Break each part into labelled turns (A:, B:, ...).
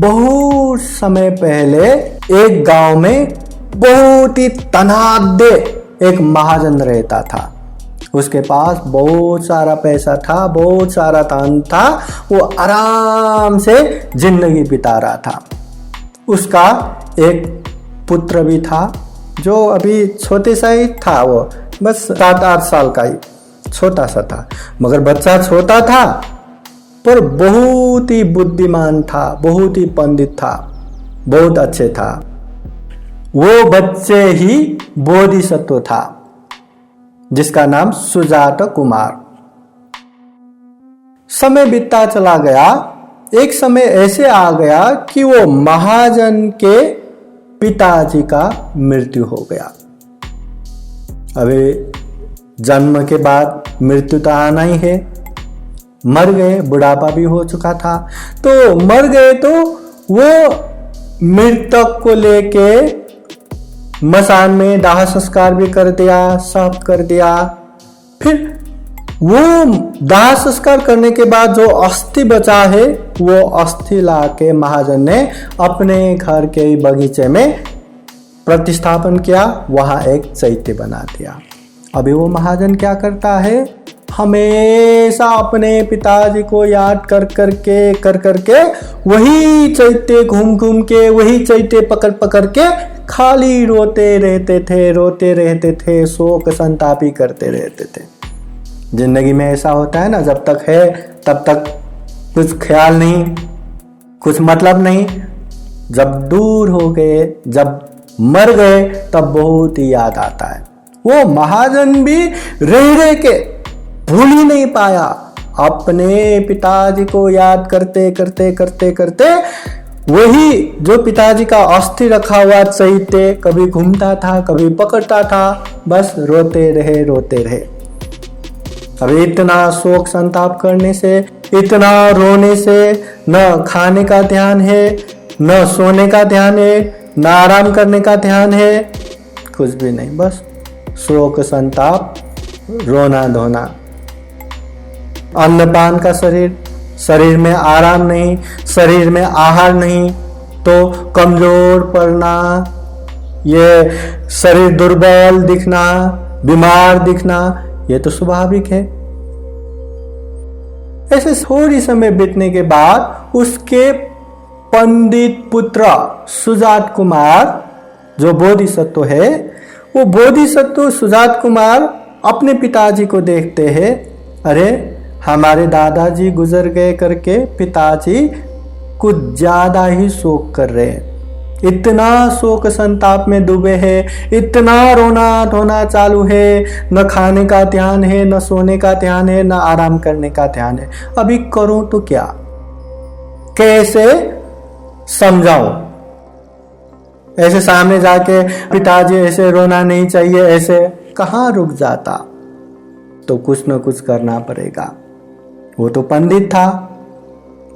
A: बहुत समय पहले एक गांव में बहुत ही धनाढ्य एक महाजन रहता था। उसके पास बहुत सारा पैसा था, बहुत सारा धन था। वो आराम से जिंदगी बिता रहा था। उसका एक पुत्र भी था जो अभी छोटे सा ही था, वो बस 7-8 साल का ही छोटा सा था। मगर बच्चा छोटा था पर बहुत ही बुद्धिमान था, बहुत ही पंडित था, बहुत अच्छे था। वो बच्चे ही बोधिसत्व था जिसका नाम सुजात कुमार। समय बीतता चला गया। एक समय ऐसे आ गया कि वो महाजन के पिताजी का मृत्यु हो गया। अभी जन्म के बाद मृत्यु तो आना ही है। मर गए, बुढ़ापा भी हो चुका था। तो मर गए तो वो मृतक को लेके मसान में दाह संस्कार भी कर दिया, सब कर दिया। फिर वो दाह संस्कार करने के बाद जो अस्थि बचा है वो अस्थि लाके महाजन ने अपने घर के बगीचे में प्रतिस्थापन किया, वहां एक चैत्य बना दिया। अभी वो महाजन क्या करता है, हमेशा अपने पिताजी को याद कर करके वही चैत्य घूम के, वही चैत्य पकड़ के खाली रोते रहते थे, शोक संताप ही करते रहते थे। जिंदगी में ऐसा होता है ना, जब तक है तब तक कुछ ख्याल नहीं, कुछ मतलब नहीं। जब दूर हो गए, जब मर गए, तब बहुत ही याद आता है। वो महाजन भी रह के भूल ही नहीं पाया। अपने पिताजी को याद करते वही जो पिताजी का अस्थि रखा हुआ चैत्य कभी घूमता था, कभी पकड़ता था, बस रोते रहे। अभी इतना शोक संताप करने से, इतना रोने से न खाने का ध्यान है, न सोने का ध्यान है, न आराम करने का ध्यान है, कुछ भी नहीं, बस शोक संताप, रोना धोना। अन्नपान का शरीर में आराम नहीं, शरीर में आहार नहीं, तो कमजोर पड़ना, ये शरीर दुर्बल दिखना, बीमार दिखना, ये तो स्वाभाविक है। ऐसे थोड़ी समय बीतने के बाद उसके पंडित पुत्र सुजात कुमार जो बोधिसत्व है, वो बोधिसत्व सुजात कुमार अपने पिताजी को देखते हैं। अरे हमारे दादाजी गुजर गए करके पिताजी कुछ ज्यादा ही शोक कर रहे हैं, इतना शोक संताप में डूबे हैं, इतना रोना धोना चालू है, न खाने का ध्यान है, न सोने का ध्यान है, न आराम करने का ध्यान है। अभी करूं तो क्या, कैसे समझाऊं? ऐसे सामने जाके पिताजी ऐसे रोना नहीं चाहिए, ऐसे कहां रुक जाता? तो कुछ न कुछ करना पड़ेगा। वो तो पंडित था,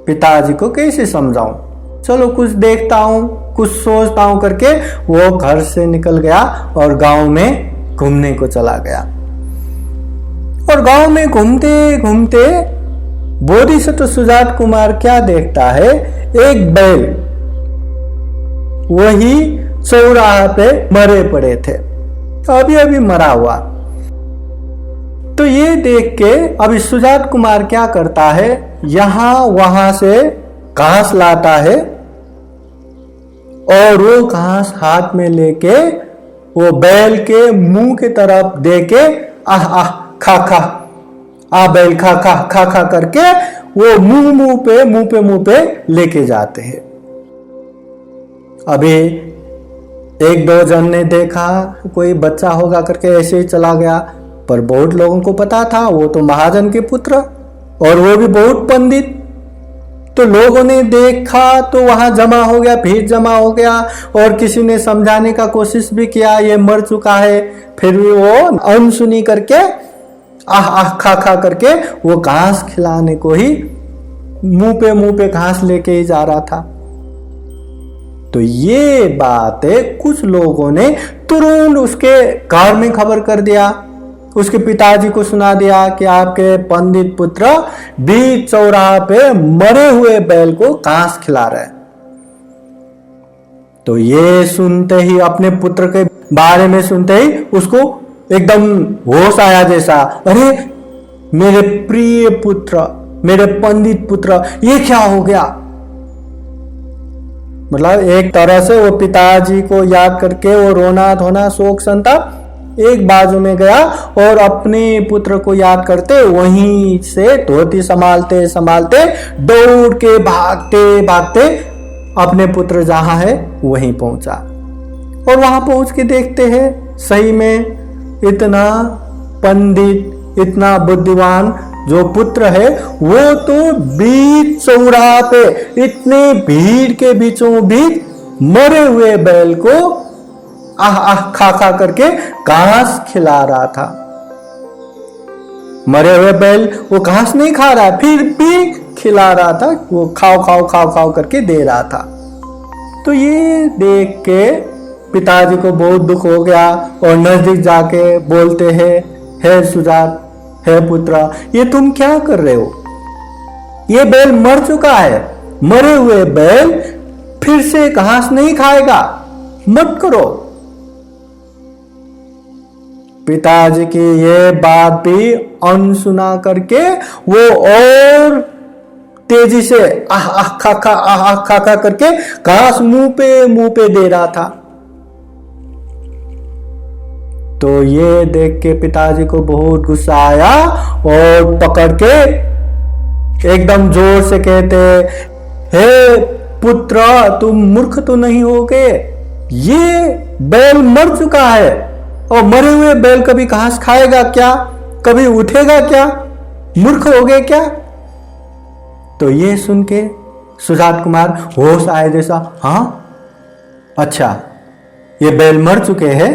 A: पिताजी को कैसे समझाऊं? चलो कुछ देखता हूं, कुछ सोचता हूं करके वो घर से निकल गया और गांव में घूमने को चला गया। और गांव में घूमते घूमते बोधिसत्व सुजात कुमार क्या देखता है, एक बैल वही चौराहा पे मरे पड़े थे, अभी मरा हुआ। तो ये देख के अभी सुजात कुमार क्या करता है, यहां वहां से घास लाता है और वो घास हाथ में लेके वो बैल के मुंह की तरफ दे के आह खा आ बैल खा करके वो मुंह पे लेके जाते हैं। अभी एक दो जन ने देखा कोई बच्चा होगा करके ऐसे ही चला गया, पर बहुत लोगों को पता था वो तो महाजन के पुत्र और वो भी बहुत पंडित। तो लोगों ने देखा तो वहां जमा हो गया, भीड़ जमा हो गया और किसी ने समझाने का कोशिश भी किया, ये मर चुका है। फिर भी वो अनसुनी करके आह खा करके वो घास खिलाने को ही मुंह पे घास लेके ही जा रहा था। तो ये बातें कुछ लोगों ने तुरंत उसके घर में खबर कर दिया, उसके पिताजी को सुना दिया कि आपके पंडित पुत्र बीच चौराहा पे मरे हुए बैल को घास खिला रहे हैं। तो ये सुनते ही, अपने पुत्र के बारे में सुनते ही उसको एकदम होश आया जैसा, अरे मेरे प्रिय पुत्र, मेरे पंडित पुत्र, ये क्या हो गया। मतलब एक तरह से वो पिताजी को याद करके वो रोना धोना शोक संताप एक बाजू में गया और अपने पुत्र को याद करते वहीं से धोती संभालते संभालते दौड़ के भागते भागते अपने पुत्र जहां है वहीं पहुंचा। और वहां पहुंच के देखते हैं सही में इतना पंडित, इतना बुद्धिमान जो पुत्र है वो तो बीच चौराहे पे इतने भीड़ के बीचों बीच मरे हुए बैल को आह आह खा खा करके घास खिला रहा था। मरे हुए बैल वो घास नहीं खा रहा, फिर भी खिला रहा था, वो खाओ खाओ खाओ खाओ करके दे रहा था। तो ये देख के पिताजी को बहुत दुख हो गया और नजदीक जाके बोलते हैं, हे सुजात, हे पुत्र, ये तुम क्या कर रहे हो? ये बैल मर चुका है, मरे हुए बैल फिर से घास नहीं खाएगा, मत करो। पिताजी की ये बात भी अनसुना करके वो और तेजी से आह आह खा खा करके घास मुंह पे दे रहा था। तो ये देख के पिताजी को बहुत गुस्सा आया और पकड़ के एकदम जोर से कहते, हे पुत्र, तुम मूर्ख तो नहीं हो गए? ये बैल मर चुका है और मरे हुए बैल कभी घास खाएगा क्या? कभी उठेगा क्या? मूर्ख हो गए क्या? तो ये सुन के सुजात कुमार होश आए जैसा, हाँ अच्छा ये बैल मर चुके हैं,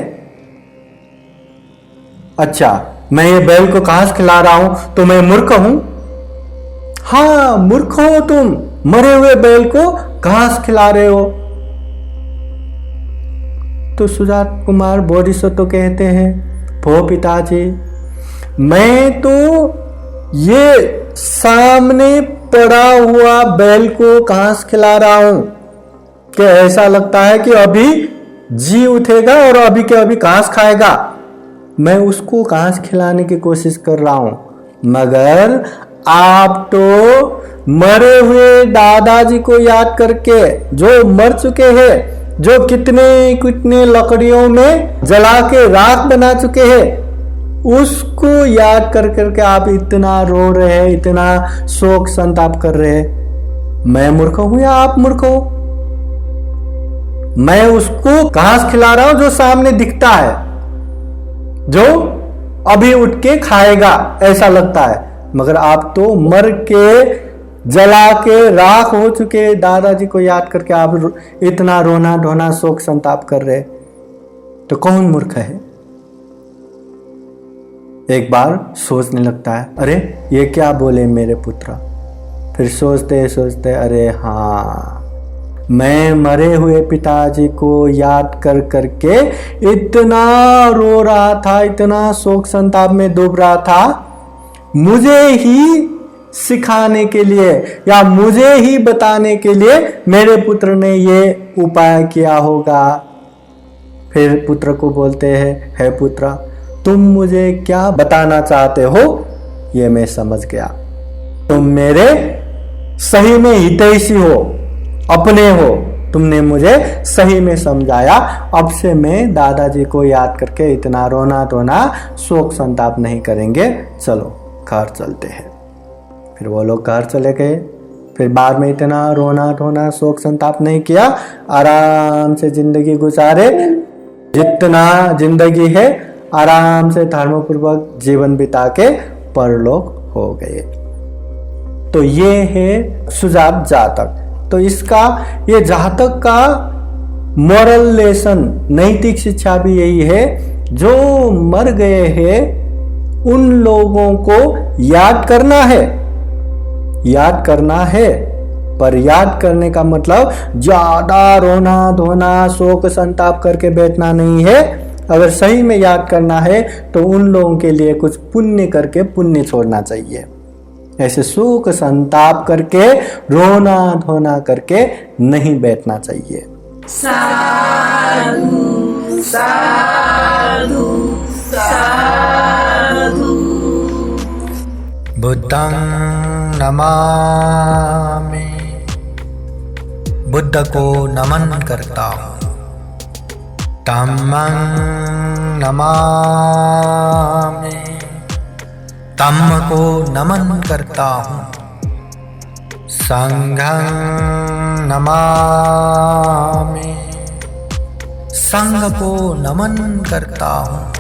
A: अच्छा मैं ये बैल को घास खिला रहा हूं तो मैं मूर्ख हूं? हाँ मूर्ख हो तुम, मरे हुए बैल को घास खिला रहे हो। तो सुजात कुमार बोधिसत्व कहते हैं, भो पिताजी, मैं तो ये सामने पड़ा हुआ बैल को घास खिला रहा हूं कि ऐसा लगता है कि अभी जी उठेगा और अभी के अभी घास खाएगा। मैं उसको घास खिलाने की कोशिश कर रहा हूं, मगर आप तो मरे हुए दादाजी को याद करके, जो मर चुके हैं, जो कितने कितने लकड़ियों में जला के राख बना चुके हैं, उसको याद कर करके आप इतना रो रहे हैं, इतना शोक संताप कर रहे हैं। मैं मूर्ख हूं या आप मूर्ख हो? मैं उसको घास खिला रहा हूं जो सामने दिखता है, जो अभी उठ के खाएगा ऐसा लगता है, मगर आप तो मर के जला के राख हो चुके दादाजी को याद करके आप इतना रोना ढोना शोक संताप कर रहे। तो कौन मूर्ख है? एक बार सोचने लगता है, अरे ये क्या बोले मेरे पुत्र। फिर सोचते सोचते, अरे हाँ, मैं मरे हुए पिताजी को याद कर करके इतना रो रहा था, इतना शोक संताप में डूब रहा था, मुझे ही सिखाने के लिए या मुझे ही बताने के लिए मेरे पुत्र ने ये उपाय किया होगा। फिर पुत्र को बोलते हैं, हे पुत्र, तुम मुझे क्या बताना चाहते हो ये मैं समझ गया। तुम मेरे सही में हितैषी हो, अपने हो, तुमने मुझे सही में समझाया। अब से मैं दादाजी को याद करके इतना रोना धोना शोक संताप नहीं करेंगे, चलो घर चलते हैं। फिर वो लोग घर चले गए। फिर बाद में इतना रोना धोना शोक संताप नहीं किया, आराम से जिंदगी गुजारे, जितना जिंदगी है आराम से धर्मपूर्वक जीवन बिता के परलोक हो गए। तो ये है सुजात जातक। तो इसका ये जातक का मॉरल लेसन, नैतिक शिक्षा भी यही है, जो मर गए हैं उन लोगों को याद करना है, याद करना है, पर याद करने का मतलब ज्यादा रोना धोना शोक संताप करके बैठना नहीं है। अगर सही में याद करना है तो उन लोगों के लिए कुछ पुण्य करके पुण्य छोड़ना चाहिए। ऐसे शोक संताप करके रोना धोना करके नहीं बैठना चाहिए।
B: साधु साधु साधु।
A: बुद्धं नमामि, बुद्ध को नमन करता हूँ। धम्मं नमामि, धम्म को नमन करता हूँ। संघं नमामि, संघ को नमन करता हूँ।